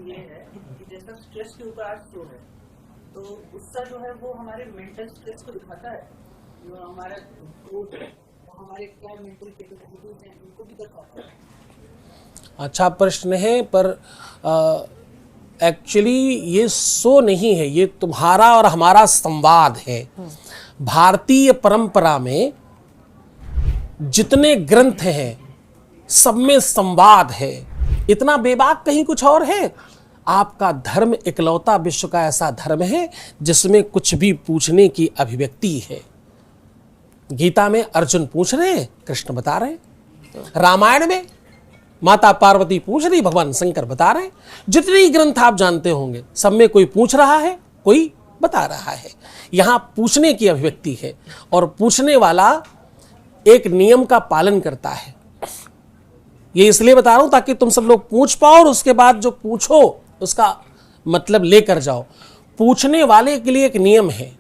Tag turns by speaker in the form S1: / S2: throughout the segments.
S1: ये है कि जैसा स्ट्रेस के ऊपर आज शो है, तो उसका जो है वो हमारे मेंटल स्ट्रेस को दिखाता है, जो हमारा ग्रोथ है, हमारे क्या मेंटल कैपेबिलिटीज हैं उनको भी दिखाता है।
S2: अच्छा प्रश्न है, पर एक्चुअली ये सो नहीं है, ये तुम्हारा और हमारा संवाद है। भारतीय परंपरा में जितने ग्रंथ हैं सब में संवाद है। इतना बेबाक कहीं कुछ और है? आपका धर्म इकलौता विश्व का ऐसा धर्म है जिसमें कुछ भी पूछने की अभिव्यक्ति है। गीता में अर्जुन पूछ रहे हैं, कृष्ण बता रहे हैं। रामायण में माता पार्वती पूछ रही, भगवान शंकर बता रहे हैं। जितने ही ग्रंथ आप जानते होंगे सब में कोई पूछ रहा है, कोई बता रहा है। यहां पूछने की अभिव्यक्ति है और पूछने वाला एक नियम का पालन करता है। ये इसलिए बता रहा हूं ताकि तुम सब लोग पूछ पाओ और उसके बाद जो पूछो उसका मतलब लेकर जाओ। पूछने वाले के लिए एक नियम है,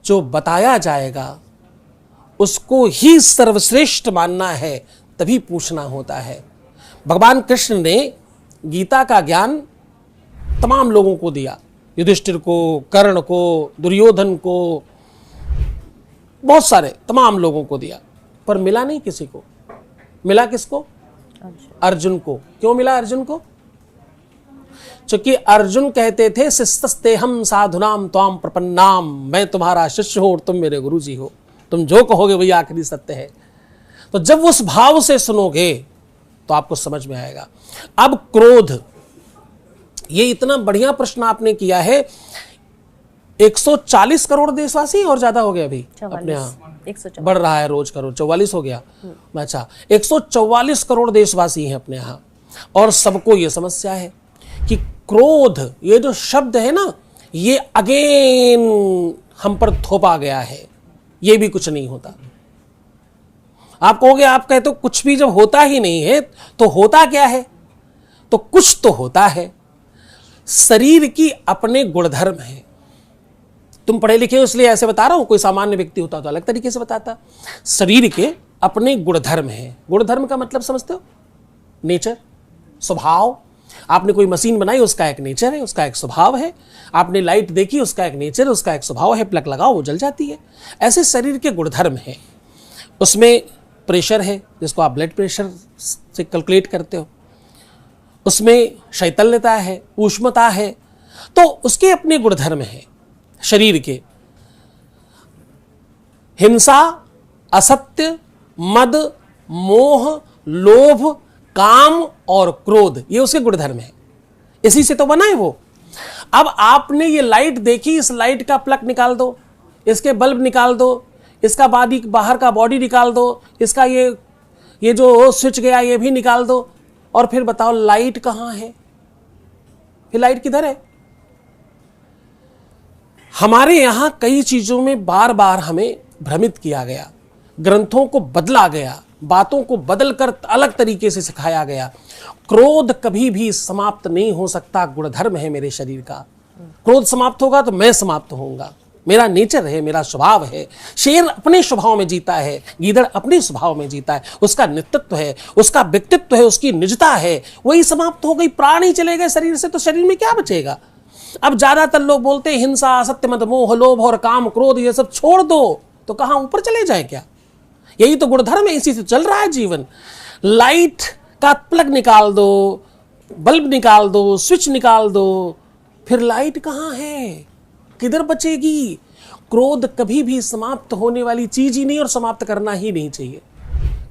S2: जो बताया जाएगा उसको ही सर्वश्रेष्ठ मानना है, तभी पूछना होता है। भगवान कृष्ण ने गीता का ज्ञान तमाम लोगों को दिया, युधिष्ठिर को, कर्ण को, दुर्योधन को, बहुत सारे तमाम लोगों को दिया, पर मिला नहीं किसी को। मिला किसको? अर्जुन को। क्यों मिला अर्जुन को? क्योंकि अर्जुन कहते थे शिष्यस्ते हम साधुनाम त्वाम प्रपन्नाम, मैं तुम्हारा शिष्य हूं और तुम मेरे गुरुजी हो, तुम जो कहोगे वही आखिरी सत्य है। तो जब उस भाव से सुनोगे तो आपको समझ में आएगा। अब क्रोध, ये इतना बढ़िया प्रश्न आपने किया है। 140 करोड़ देशवासी और ज्यादा हो गया अभी अपने यहाँ, बढ़ रहा है रोज करोड़, 44 हो गया। अच्छा, 144 करोड़ देशवासी हैं अपने यहाँ और सबको ये समस्या है कि क्रोध, ये जो शब्द है ना, ये अगेन हम पर थोपा गया है। ये भी कुछ नहीं होता। आप कहोगे, आप कहते हो कुछ भी जब होता ही नहीं है तो होता क्या है? तो कुछ तो होता है। शरीर की अपने गुणधर्म है। तुम पढ़े लिखे हो इसलिए ऐसे बता रहा हूं, कोई सामान्य व्यक्ति होता तो अलग तरीके से बताता। शरीर के अपने गुणधर्म है। गुणधर्म का मतलब समझते हो? नेचर, स्वभाव। आपने कोई मशीन बनाई, उसका एक नेचर है, उसका एक स्वभाव है। आपने लाइट देखी, उसका एक नेचर, उसका एक स्वभाव है। प्लग लगाओ वो जल जाती है। ऐसे शरीर के गुणधर्म है। उसमें प्रेशर है, जिसको आप ब्लड प्रेशर से कैलकुलेट करते हो। उसमें शैतल्यता है, ऊष्मता है, तो उसके अपने गुणधर्म है शरीर के। हिंसा, असत्य, मद, मोह, लोभ, काम और क्रोध, ये उसके गुणधर्म है। इसी से तो बना है वो। अब आपने ये लाइट देखी, इस लाइट का प्लग निकाल दो, इसके बल्ब निकाल दो, इसका बाहर का बॉडी निकाल दो, इसका ये जो स्विच गया ये भी निकाल दो, और फिर बताओ लाइट कहां है? फिर लाइट किधर है? हमारे यहां कई चीजों में बार बार हमें भ्रमित किया गया, ग्रंथों को बदला गया, बातों को बदलकर अलग तरीके से सिखाया गया। क्रोध कभी भी समाप्त नहीं हो सकता, गुणधर्म है मेरे शरीर का। क्रोध समाप्त होगा तो मैं समाप्त होऊंगा। मेरा नेचर है, मेरा स्वभाव है। शेर अपने स्वभाव में जीता है, गीदड़ अपने स्वभाव में जीता है। उसका नेतृत्व है, उसका व्यक्तित्व है, उसकी निजता है, वही समाप्त हो गई। प्राण ही चले गए शरीर से तो शरीर में क्या बचेगा? अब ज्यादातर लोग बोलते हैं हिंसा, सत्य, मद, मोह, लोभ और काम, क्रोध, ये सब छोड़ दो, तो कहां ऊपर चले जाए क्या? यही तो गुणधर्म है, इसी से चल रहा है जीवन। लाइट का प्लग निकाल दो, बल्ब निकाल दो, स्विच निकाल दो, फिर लाइट कहां है? किधर बचेगी? क्रोध कभी भी समाप्त होने वाली चीज ही नहीं और समाप्त करना ही नहीं चाहिए।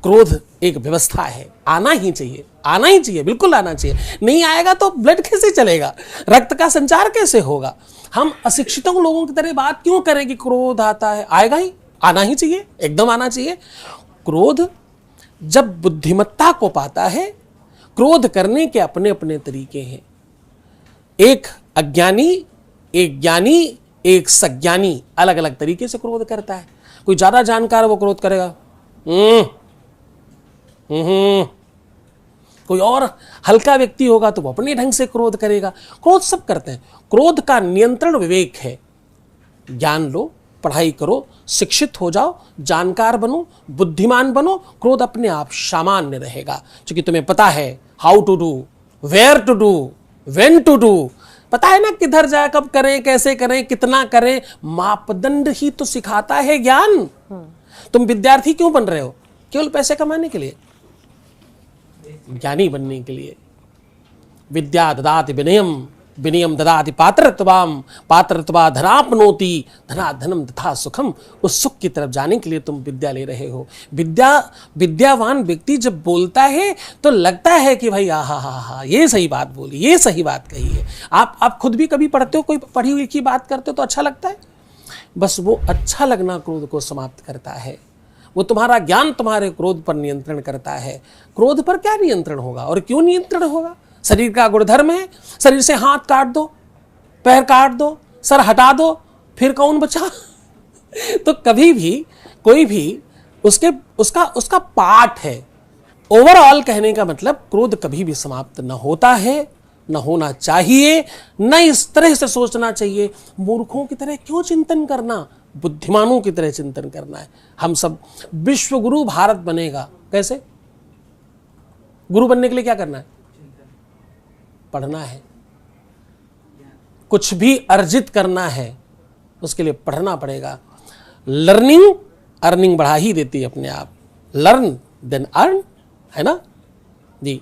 S2: क्रोध एक व्यवस्था है, आना ही चाहिए, आना ही चाहिए, बिल्कुल आना चाहिए। नहीं आएगा तो ब्लड कैसे चलेगा? रक्त का संचार कैसे होगा? हम अशिक्षितों लोगों की तरह बात क्यों करें कि क्रोध आता है? आएगा ही, आना ही चाहिए, एकदम आना चाहिए। क्रोध जब बुद्धिमत्ता को पाता है, क्रोध करने के अपने अपने तरीके हैं। एक अज्ञानी, एक ज्ञानी, एक सज्ञानी अलग अलग तरीके से क्रोध करता है। कोई ज्यादा जानकार वो क्रोध करेगा, कोई और हल्का व्यक्ति होगा तो वो अपने ढंग से क्रोध करेगा। क्रोध सब करते हैं। क्रोध का नियंत्रण विवेक है। ज्ञान लो, पढ़ाई करो, शिक्षित हो जाओ, जानकार बनो, बुद्धिमान बनो, क्रोध अपने आप सामान्य रहेगा। क्योंकि तुम्हें पता है how to do, where to do, when to do, पता है ना किधर जाए, कब करें, कैसे करें, कितना करें, मापदंड ही तो सिखाता है ज्ञान। तुम विद्यार्थी क्यों बन रहे हो? केवल पैसे कमाने के लिए? ज्ञानी बनने के लिए। विद्या ददाति विनयम, विनयम ददाति पात्रत्वाम, पात्रत्वा धनाप्नोति, धना धनम तथा सुखम। उस सुख की तरफ जाने के लिए तुम विद्या ले रहे हो। विद्यावान व्यक्ति जब बोलता है तो लगता है कि भाई हा, ये सही बात बोली, ये सही बात कही है। आप खुद भी कभी पढ़ते हो, कोई पढ़ी हुई की बात करते हो तो अच्छा लगता है? बस वो अच्छा लगना क्रोध को समाप्त करता है। वो तुम्हारा ज्ञान तुम्हारे क्रोध पर नियंत्रण करता है। क्रोध पर क्या नियंत्रण होगा और क्यों नियंत्रण होगा? शरीर का गुणधर्म है। शरीर से हाथ काट दो, पैर काट दो, सर हटा दो, फिर कौन बचा? तो कभी भी कोई भी उसका पार्ट है। ओवरऑल कहने का मतलब क्रोध कभी भी समाप्त न होता है, न होना चाहिए, न इस तरह से सोचना चाहिए। मूर्खों की तरह क्यों चिंतन करना, बुद्धिमानों की तरह चिंतन करना है। हम सब विश्व गुरु भारत बनेगा कैसे? गुरु बनने के लिए क्या करना है? पढ़ना है। कुछ भी अर्जित करना है उसके लिए पढ़ना पड़ेगा। लर्निंग अर्निंग बढ़ा ही देती है अपने आप। लर्न देन अर्न, है ना जी।